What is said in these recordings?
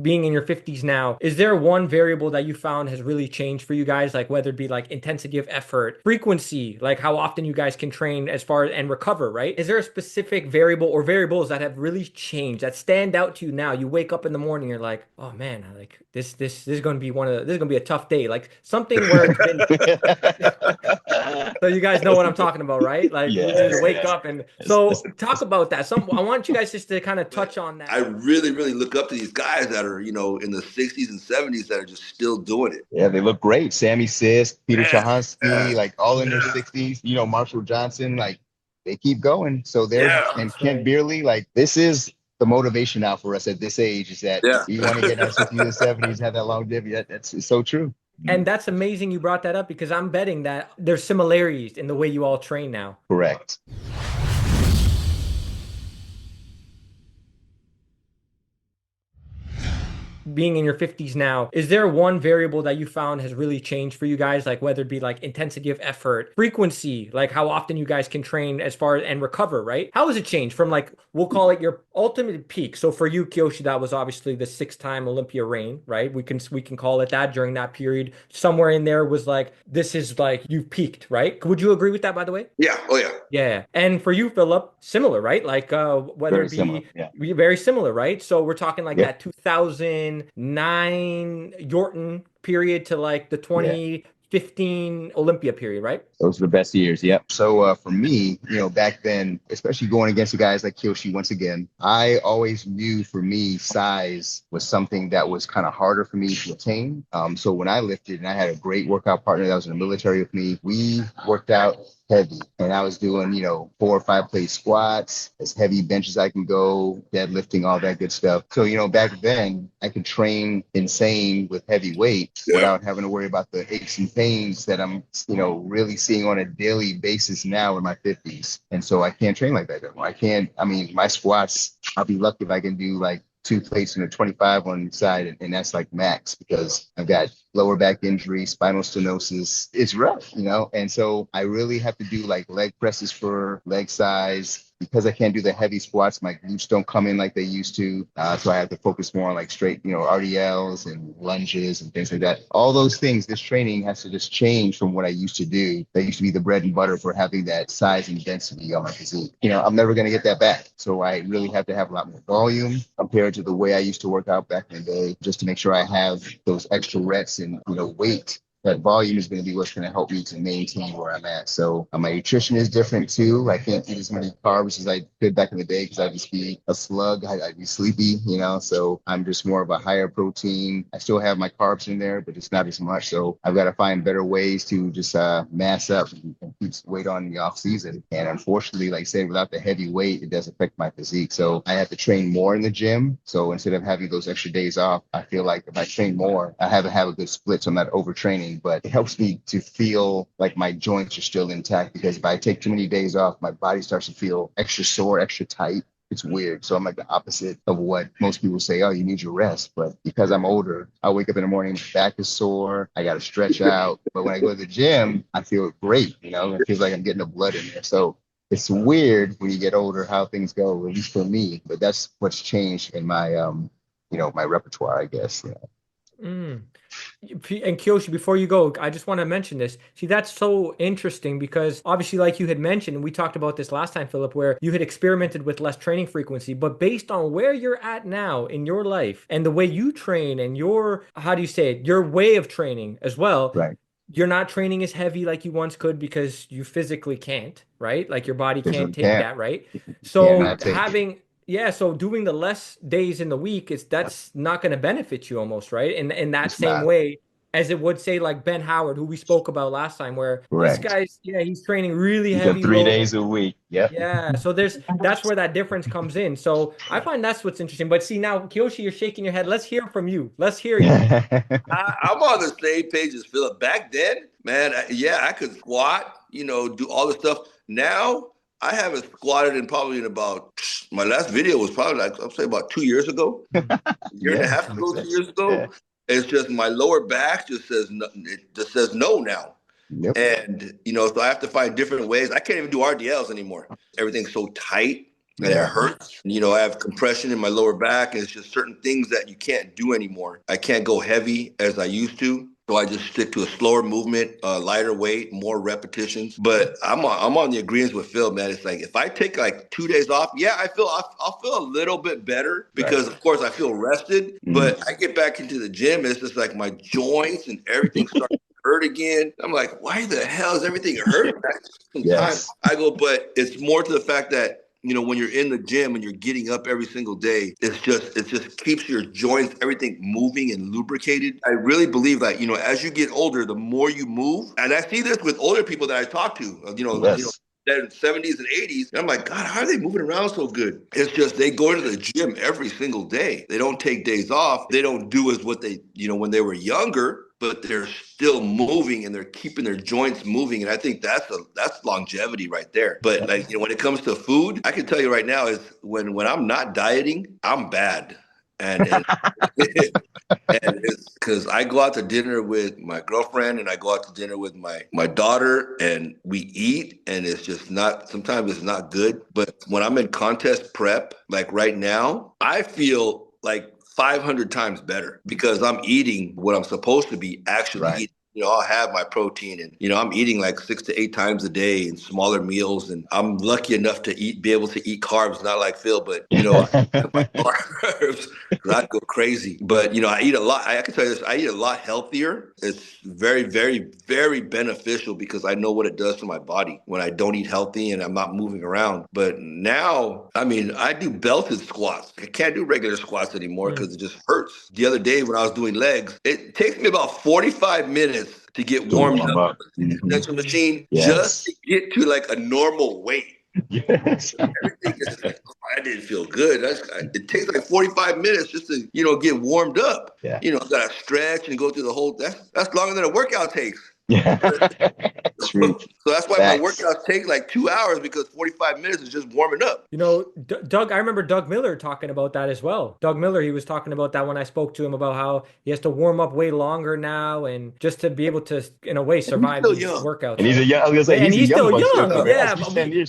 being in your 50s now, is there one variable that you found has really changed for you guys? Like whether it be like intensity of effort, frequency, like how often you guys can train as far and recover, right? Is there a specific variable or variables that have really changed that stand out to you now? You wake up in the morning, you're like, oh man, like this is going to be this is going to be a tough day. Like something where it's been so you guys know what I'm talking about, right? Like you just Yes, wake yes. up and It's so talk about that. I want you guys just to kind of But touch on I that. really, really look up to these guys that are, in the 60s and 70s that are just still doing it. Yeah, they look great. Sammy Sis, Peter Yeah, Chahansky, yeah, like all in their yeah, 60s, Marshall Johnson, like they keep going. So there's, yeah, and That's Kent right. Beerley, like this is the motivation now for us at this age is that yeah. we want to get in our 60s and 70s, have that longevity. That's it's so true. And that's amazing you brought that up because I'm betting that there's similarities in the way you all train now. Correct. Being in your 50s now, is there one variable that you found has really changed for you guys? Like whether it be like intensity of effort, frequency, like how often you guys can train as far and recover, right? How has it changed from like, we'll call it your ultimate peak. So for you, Kiyoshi, that was obviously the 6-time Olympia reign, right? We can call it that during that period. Somewhere in there was like, this is like you've peaked, right? Would you agree with that, by the way? Yeah, oh yeah. Yeah. And for you, Philip, similar, right? Like whether Very it similar. be Yeah. very similar, right? So we're talking like Yep. that 2009 Yorton period to like the Yeah. 2015 Olympia period, right? Those are the best years. Yep. So for me, back then, especially going against the guys like Kiyoshi, once again, I always knew for me size was something that was kind of harder for me to attain. So when I lifted and I had a great workout partner that was in the military with me, we worked out heavy and I was doing, 4 or 5 plate squats, as heavy bench as I can go, deadlifting, all that good stuff. So, back then I could train insane with heavy weight Yeah. without having to worry about the aches and pains that I'm, really seeing on a daily basis now in my 50s. And so I can't train like that anymore. I can't, I mean, my squats, I'll be lucky if I can do like 2 plates and a 25 on the side, and that's like max because I've got lower back injury, spinal stenosis. It's rough, and so I really have to do like leg presses for leg size. Because I can't do the heavy squats, my glutes don't come in like they used to. So I have to focus more on like straight, RDLs and lunges and things like that. All those things, this training has to just change from what I used to do. That used to be the bread and butter for having that size and density on my physique. I'm never going to get that back. So I really have to have a lot more volume compared to the way I used to work out back in the day, just to make sure I have those extra reps and, weight. That volume is going to be what's going to help me to maintain where I'm at. So my nutrition is different too. I can't eat as many carbs as I could back in the day because I'd just be a slug. I'd be sleepy, So I'm just more of a higher protein. I still have my carbs in there, but it's not as much. So I've got to find better ways to just mass up and keep weight on in the off season. And unfortunately, like I said, without the heavy weight, it does affect my physique. So I have to train more in the gym. So instead of having those extra days off, I feel like if I train more, I have to have a good split. So I'm not overtraining, but it helps me to feel like my joints are still intact because if I take too many days off, my body starts to feel extra sore, extra tight. It's weird. So I'm like the opposite of what most people say, oh, you need your rest. But because I'm older, I wake up in the morning, my back is sore. I got to stretch out. But when I go to the gym, I feel great. It feels like I'm getting the blood in there. So it's weird when you get older how things go, at least for me. But that's what's changed in my, my repertoire, I guess. Mm. And Kyoshi, before you go, I just want to mention this. See, that's so interesting because obviously, like you had mentioned, and we talked about this last time, Philip, where you had experimented with less training frequency, but based on where you're at now in your life and the way you train and your, how do you say it, your way of training as well, Right. you're not training as heavy like you once could because you physically can't, right? Like your body can't Physically take can't. that, right? So Cannot take it. having yeah, so doing the less days in the week is that's not going to benefit you almost, right? In that It's same not. way as it would say like Ben Howard, who we spoke about last time, where this Correct. guy's yeah, he's training really He's got heavy 3 days load. a week. Yep. Yeah, so that's where that difference comes in. So I find that's what's interesting. But see now, Kiyoshi, you're shaking your head. Let's hear from you. Let's hear you. I'm on the same page as Philip. Back then, man, yeah, I could squat, do all the stuff. Now, I haven't squatted in about, my last video was probably like, I'll say about 2 years ago, a year and a Yeah, half that makes ago, two sense. years Yeah. ago. It's just my lower back just says no, it just says no now. Yep. And, so I have to find different ways. I can't even do RDLs anymore. Everything's so tight. and it Yeah. hurts. You know, I have compression in my lower back, and it's just certain things that you can't do anymore. I can't go heavy as I used to. So I just stick to a slower movement, lighter weight, more repetitions. But I'm on the agreement with Phil, man. It's like if I take like 2 days off, yeah, I'll feel a little bit better because of course I feel rested. But I get back into the gym, and it's just like my joints and everything starts to hurt again. I'm like, why the hell is everything hurting? Sometimes I go, but it's more to the fact that, you know, when you're in the gym and you're getting up every single day, it just keeps your joints, everything moving and lubricated. I really believe that, you know, as you get older, the more you move, and I see this with older people that I talk to, they're in 70s and 80s. And I'm like, God, how are they moving around so good? It's just they go to the gym every single day. They don't take days off. They don't do as what they, you know, when they were younger, but they're still moving and they're keeping their joints moving. And I think that's longevity right there. But like, you know, when it comes to food, I can tell you right now is when I'm not dieting, I'm bad. And and it's because I go out to dinner with my girlfriend and I go out to dinner with my daughter and we eat and it's just not, sometimes it's not good. But when I'm in contest prep, like right now, I feel like 500 times better because I'm eating what I'm supposed to be actually eating. You know, I'll have my protein and, you know, I'm eating like 6 to 8 times a day in smaller meals. And I'm lucky enough to be able to eat carbs, not like Phil, but, you know, I have my carbs because I'd go crazy. But, you know, I eat a lot. I can tell you this, I eat a lot healthier. It's very, very, very beneficial because I know what it does to my body when I don't eat healthy and I'm not moving around. But now, I mean, I do belted squats. I can't do regular squats anymore because it just hurts. The other day when I was doing legs, it takes me about 45 minutes to get warmed up in the extension machine just to get to like a normal weight. Everything is like, oh, I didn't feel good. It takes like 45 minutes just to, you know, get warmed up. You know, got to stretch and go through the whole, that's longer than a workout takes. True. So that's why my workouts take like 2 hours because 45 minutes is just warming up. You know, Doug, I remember Doug Miller talking about that as well. Doug Miller, he was talking about that when I spoke to him about how he has to warm up way longer now and just to be able to, in a way, survive these workouts. And he's a young, I was gonna say, and he's still young. Still, yeah,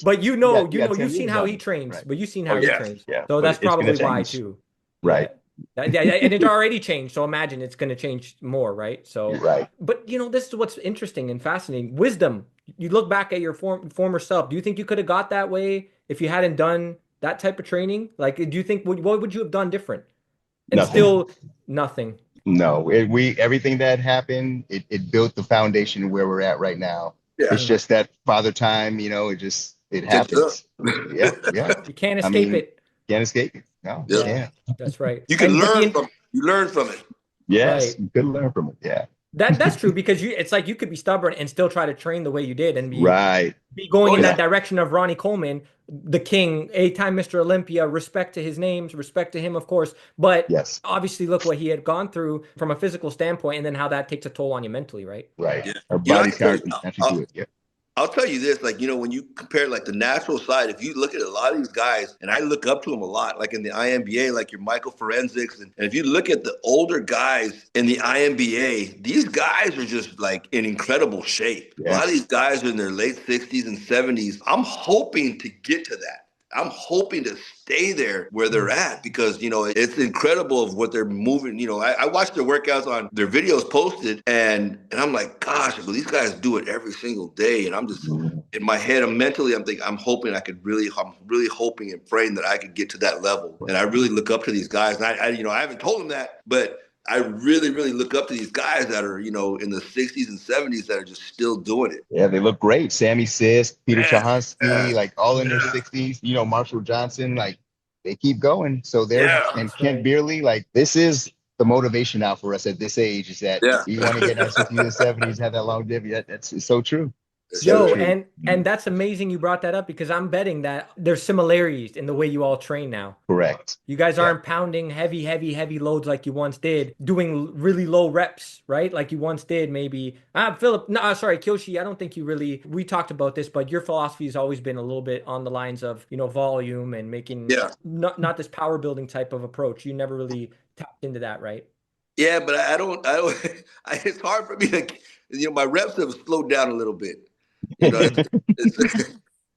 but you know, you've seen how he trains. But you've seen how he trains. So that's probably why too. Right. And it already changed. So imagine it's going to change more, right? So, but you know, this is what's interesting and fascinating. Wisdom. You look back at your former self. Do you think you could have got that way if you hadn't done that type of training? Like, do you think what would you have done different? And still nothing. No, everything that happened, it built the foundation where we're at right now. It's just that father time, you know, it happens. Yeah. You can't escape it. Can't escape it. No, you can't. That's right. You can learn from it. Yes, you could learn from it. Yeah. That's true because it's like you could be stubborn and still try to train the way you did and be going in that direction of Ronnie Coleman, the king, 8-time Mr. Olympia. Respect to his names, respect to him, of course. But obviously, look what he had gone through from a physical standpoint, and then how that takes a toll on you mentally, right? Right. Yeah. Our bodies can't do it. Yeah. I'll tell you this, like, you know, when you compare like the natural side, if you look at a lot of these guys, and I look up to them a lot, like in the INBA, like your Michael Forensics, and if you look at the older guys in the INBA, these guys are just like in incredible shape. A lot of these guys are in their late 60s and 70s. I'm hoping to get to that. I'm hoping to stay there where they're at because, you know, it's incredible of what they're moving. You know, I watch their workouts on their videos posted and I'm like, gosh, but these guys do it every single day. And I'm just in my head, I'm thinking, I'm really hoping and praying that I could get to that level. And I really look up to these guys. And I haven't told them that, but I really, really look up to these guys that are, you know, in the 60s and 70s that are just still doing it. Yeah, they look great. Sammy Sisk, Peter Shahansky, like all in their 60s. You know, Marshall Johnson, like they keep going. So and Kent Beerley, like this is the motivation now for us at this age is that we want to get in our 60s and 70s, have that longevity. It's so true. Yo, and that's amazing you brought that up because I'm betting that there's similarities in the way you all train now. Correct. You guys aren't pounding heavy loads like you once did, doing really low reps, right? Like you once did maybe. Kiyoshi, I don't think we talked about this, but your philosophy has always been a little bit on the lines of, you know, volume and making not this power building type of approach. You never really tapped into that, right? Yeah, but I don't, it's hard for me to, you know, my reps have slowed down a little bit. You know,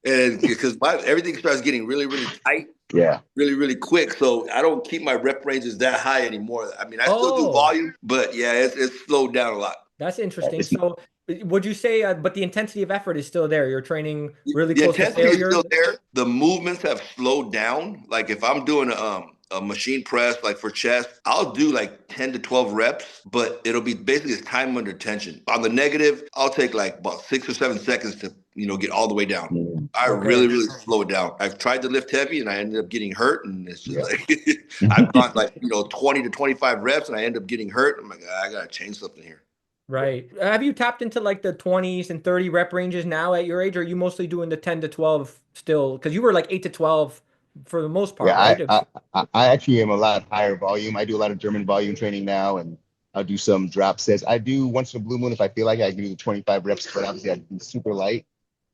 And because everything starts getting really, really tight, Yeah. really, really quick. So I don't keep my rep ranges that high anymore. I mean, I still do Oh, volume, but yeah, it's slowed down a lot. that's interesting. It's, So would you say, but the intensity of effort is still there? You're training really The close to intensity is failure? still there. The movements have slowed down. Like if I'm doing a machine press, like for chest, I'll do like 10 to 12 reps, but it'll be basically it's time under tension. On the negative, I'll take like about 6 or 7 seconds to, get all the way down. I really, Okay. really slow it down. I've tried to lift heavy and I ended up getting hurt. And it's just yeah. like, I've gone like, 20 to 25 reps and I end up getting hurt. I'm like, I got to change something here. Right. Have you tapped into like the 20s and 30 rep ranges now at your age, or are you mostly doing the 10 to 12 still? Because you were like 8 to 12 for the most part, Yeah, right? I actually am a lot higher volume. I do a lot of German volume training now, and I'll do some drop sets. I do once in a blue moon if I feel like I can do the 25 reps, but obviously I'd be super light.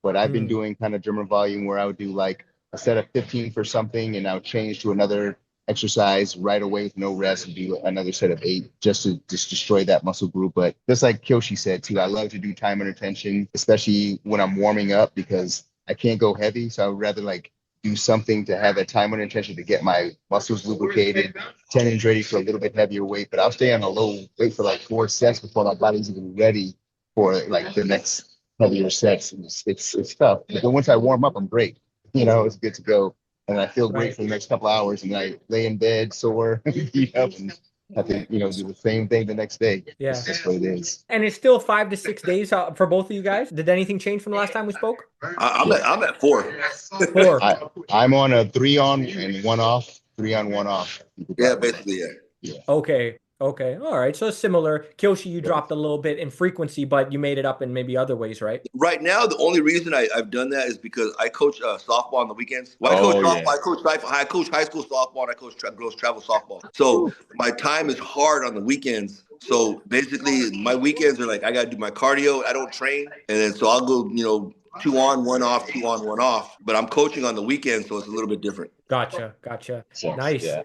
But I've been Mm, doing kind of German volume where I would do like a set of 15 for something, and I'll change to another exercise right away with no rest and do another set of 8 just to just destroy that muscle group. But just like Kiyoshi said too, I love to do time under tension, especially when I'm warming up because I can't go heavy. So I would rather like do something to have that time under tension to get my muscles lubricated, tendons ready for a little bit heavier weight. But I'll stay on a low weight for like 4 sets before my body's even ready for like the next heavier sets. And it's tough. But then once I warm up, I'm great. It's good to go. And I feel great right. for the next couple hours. And I lay in bed sore, beat up, and have to, do the same thing the next day. Yeah. It's just what it is. And it's still 5 to 6 days for both of you guys. Did anything change from the last time we spoke? I'm Yeah. at 4. 4. I'm on a 3 on and 1 off, 3 on 1 off. Yeah, basically, yeah. Yeah. Okay. Okay. All right. So similar. Kyoshi, you Yeah. dropped a little bit in frequency, but you made it up in maybe other ways, right? Right now, the only reason I've done that is because I coach softball on the weekends. Well, I coach Oh softball, yeah. I coach high school softball, and I coach girls travel softball. So my time is hard on the weekends. So basically, my weekends are like I got to do my cardio. I don't train, and then so I'll go, 2 on 1 off, 2 on 1 off. But I'm coaching on the weekends, so it's a little bit different. Gotcha. Gotcha. So, Nice. yeah.